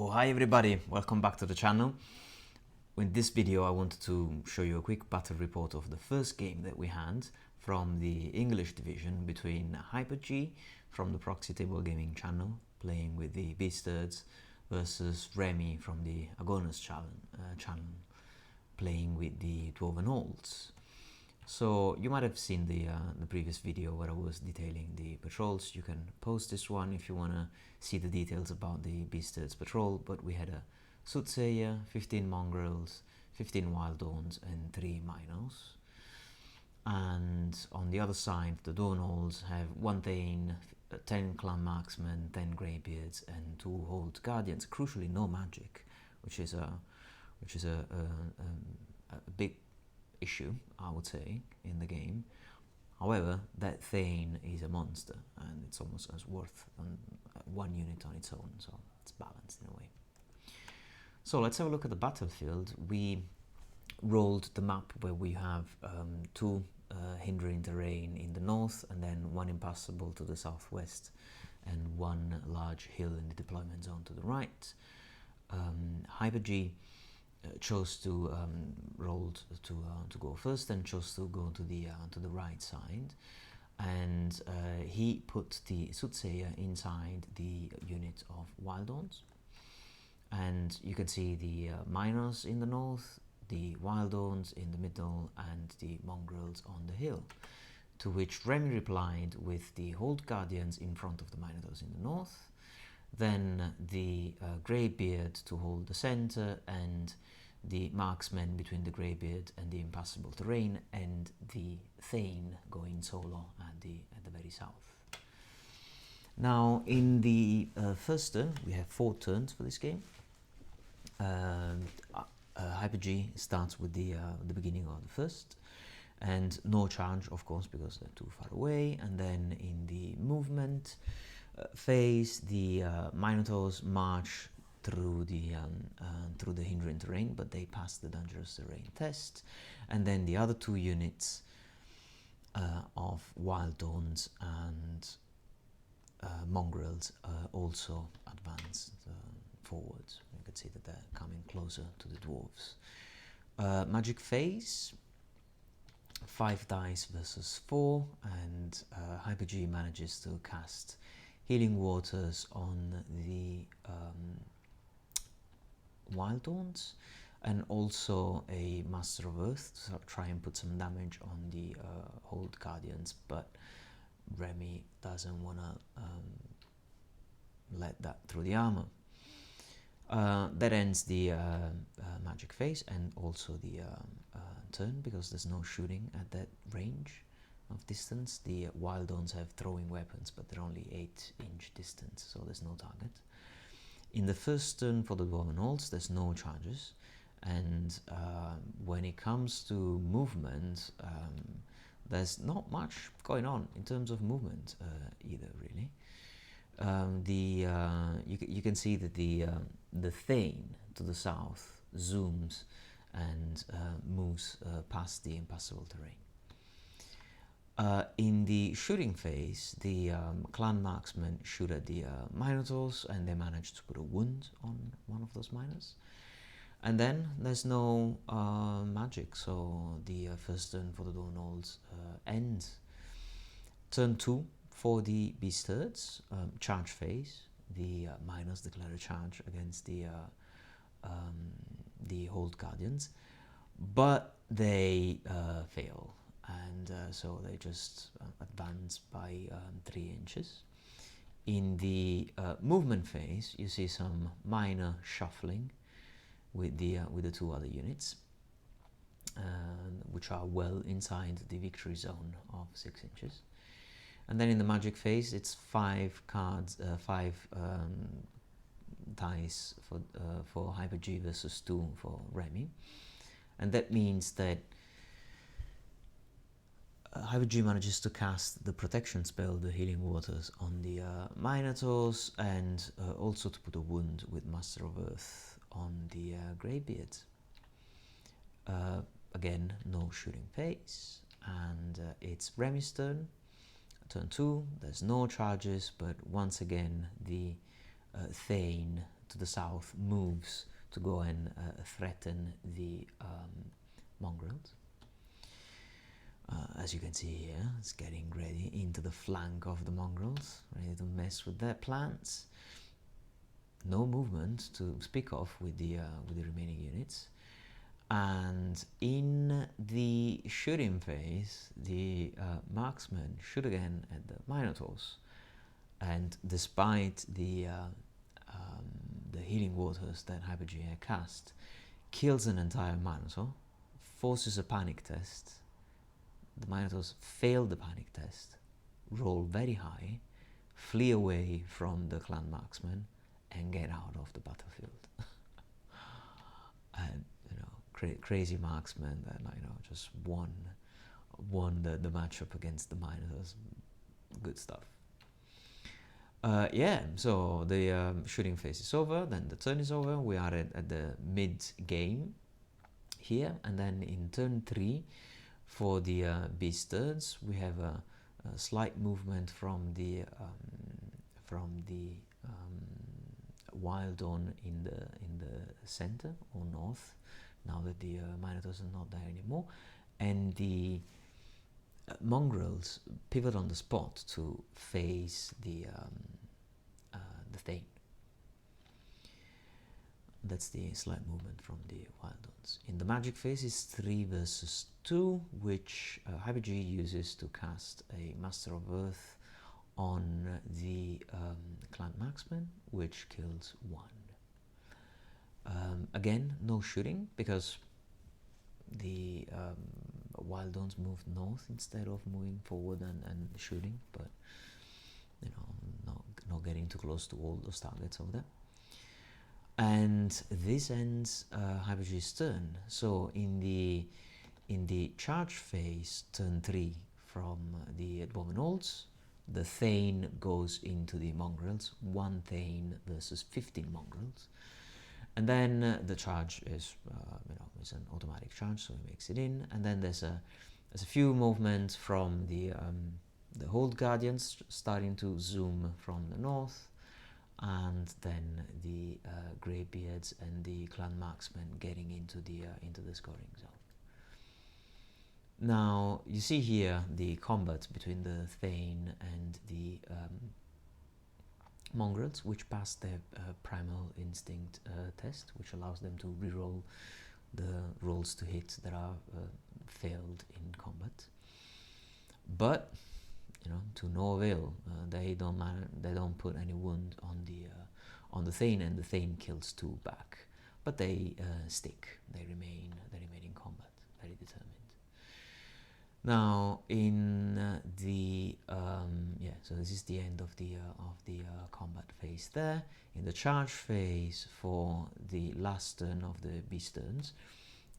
So hi everybody, welcome back to the channel. In this video I wanted to show you a quick battle report of the first game that we had from the English division between Hyper-G from the Proxy Table Gaming channel playing with the Beastards versus Remy from the Agonas channel playing with the Dwarven Olds. So you might have seen the previous video where I was detailing the patrols. You can post this one if you want to see the details about the Beastards patrol, but we had a Soothsayer, 15 Mongrels, 15 Wild Dawns and 3 Minors. And on the other side, the Dawn Olds have 1 Thane, 10 Clan Marksmen, 10 Greybeards and 2 Hold Guardians. Crucially, no magic, which is a big issue, I would say, in the game. However, that Thane is a monster and it's almost as worth 1 unit on its own, so it's balanced in a way. So let's have a look at the battlefield. We rolled the map where we have 2 hindering terrain in the north and then 1 impassable to the southwest and 1 large hill in the deployment zone to the right. Hyper-G chose to go first and chose to go to the right side, and he put the Soothsayer inside the unit of Wild Dawns, and you can see the Minors in the north, the Wild Dawns in the middle and the Mongrels on the hill, to which Remy replied with the Hold Guardians in front of the Minotaurs in the north, then the Greybeard to hold the center and the Marksmen between the Greybeard and the impassable terrain, and the Thane going solo at the very south. Now in the first turn, we have 4 turns for this game. Hyper-G starts with the beginning of the first, and no charge, of course, because they're too far away. And then in the movement phase, the Minotaurs march through the hindering terrain, but they pass the dangerous terrain test. And then the other 2 units of Wild Dawns and Mongrels also advance forwards. You can see that they're coming closer to the dwarves. Magic phase, 5 dice versus 4, and Hyper-G manages to cast Healing Waters on the Wild Dawns, and also a Master of Earth to try and put some damage on the Hold Guardians, but Remy doesn't want to let that through the armor. That ends the magic phase and also the turn, because there's no shooting at that range of distance. The Wild Dawns have throwing weapons, but they're only 8-inch distance, so there's no target. In the first turn for the Dwarven Olds, there's no charges, and when it comes to movement, there's not much going on in terms of movement either, really. You can see that the Thane to the south zooms and moves past the impassable terrain. In the shooting phase, the Clan Marksmen shoot at the Minotaurs, and they manage to put a wound on one of those Minors. And then there's no magic, so the first turn for the Dawn Olds ends. Turn 2 for the Beastards, charge phase. The Minors declare a charge against the Hold Guardians, but they fail. And so they just advance by 3 inches. In the movement phase, you see some minor shuffling with the 2 other units, which are well inside the victory zone of 6 inches. And then in the magic phase, it's 5 dice for Hyper-G versus 2 for Remy, and that means that Hyper-G manages to cast the protection spell, the Healing Waters, on the Minotaurs, and also to put a wound with Master of Earth on the Greybeards. Again, no shooting phase, and it's Remy's turn. Turn 2, there's no charges, but once again the Thane to the south moves to go and threaten the mongrels. As you can see here, it's getting ready into the flank of the mongrels, ready to mess with their plants. No movement to speak of with the remaining units. And in the shooting phase, the marksmen shoot again at the Minotaurs, and despite the healing waters that Hyperg cast, kills an entire Minotaur, forces a panic test. The Minotaurs fail the panic test, roll very high, flee away from the clan marksmen, and get out of the battlefield. And crazy marksmen that just won the matchup against the Minotaurs. Good stuff. Yeah, so the shooting phase is over, then the turn is over. We are at the mid game here, and then in turn 3 for the beast turns, we have a slight movement from the wild on in the center or north, now that the Minotaurs are not there anymore, and the mongrels pivot on the spot to face the Thane. That's the slight movement from the wild ones. In the magic phase is 3 versus 2, which Hyperg uses to cast a Master of Earth on the clan marksman, which kills 1. Again, no shooting, because the wild ones moved north instead of moving forward and shooting, but not getting too close to all those targets over there. And this ends Hyperg's turn. So in the charge phase, turn 3 from the Dwarven Olds, the Thane goes into the mongrels, 1 Thane versus 15 mongrels. And then the charge is, it's an automatic charge, so he makes it in. And then there's a few movements from the Hold Guardians starting to zoom from the north, and then the Greybeards and the Clan Marksmen getting into the scoring zone. Now you see here the combat between the Thane and the mongrels, which passed their primal instinct test, which allows them to reroll the rolls to hit that are failed in combat. But to no avail. They don't put any wound on the Thane, and the Thane kills 2 back. But they stick. They remain in combat, very determined. Now in so this is the end of the combat phase there. In the charge phase, for the last turn of the beast turns,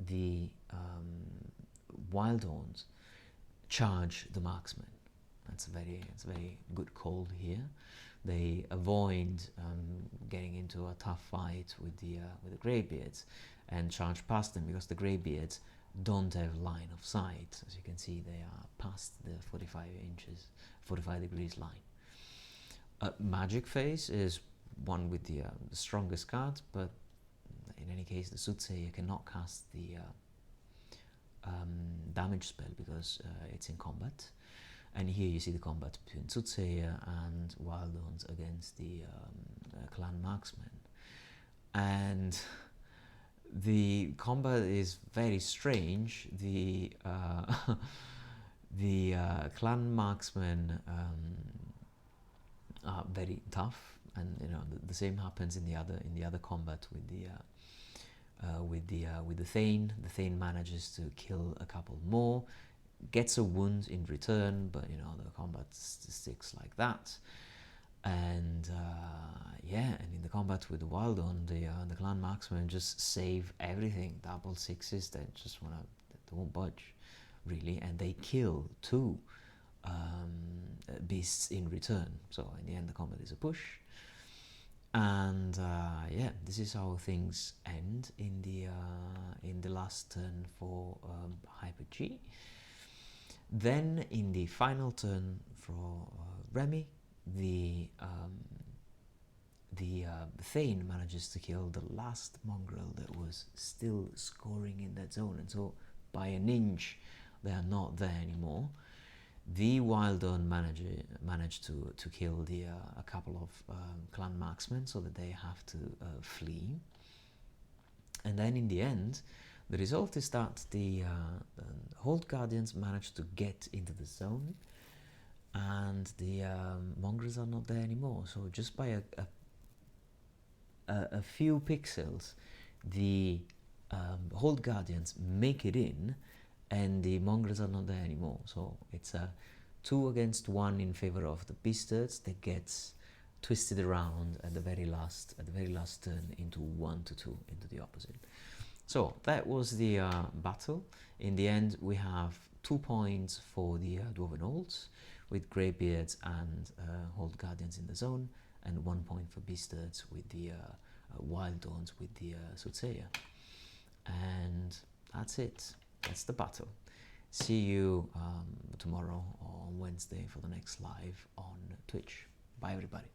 the Wildhorns charge the marksman. It's a very good call here. They avoid getting into a tough fight with the Greybeards and charge past them, because the Greybeards don't have line of sight. As you can see, they are past the 45 degrees line. Magic phase is one with the strongest cards, but in any case, the Soothsayer cannot cast the damage spell because it's in combat. And here you see the combat between Soothsayer and Wildhorns against the Clan Marksmen. And the combat is very strange. The Clan Marksmen are very tough, and the same happens in the other combat with the Thane. The Thane manages to kill a couple more, gets a wound in return, but the combat sticks like that. And and in the combat with the Wildhorn, the Clan Marksmen just save everything, double sixes. They won't budge really, and they kill 2 beasts in return. So in the end, the combat is a push. And this is how things end in the last turn for Hyperg. Then in the final turn for Remy, the the Thane manages to kill the last mongrel that was still scoring in that zone, and so by an inch they are not there anymore. The Wildon managed to kill a couple of clan marksmen, so that they have to flee. And then in the end, the result is that the Hold Guardians managed to get into the zone, and the mongrels are not there anymore. So just by a few pixels, the Hold Guardians make it in, and the mongrels are not there anymore. So it's a 2 against 1 in favor of the Beastards that gets twisted around at the very last turn into 1-2 into the opposite. So that was the battle. In the end, we have 2 points for the Dwarven Olds with Greybeards and Hold Guardians in the zone, and 1 point for Beastards with the Wild Dawns with the Soothsayer. And that's it. That's the battle. See you tomorrow or on Wednesday for the next live on Twitch. Bye, everybody.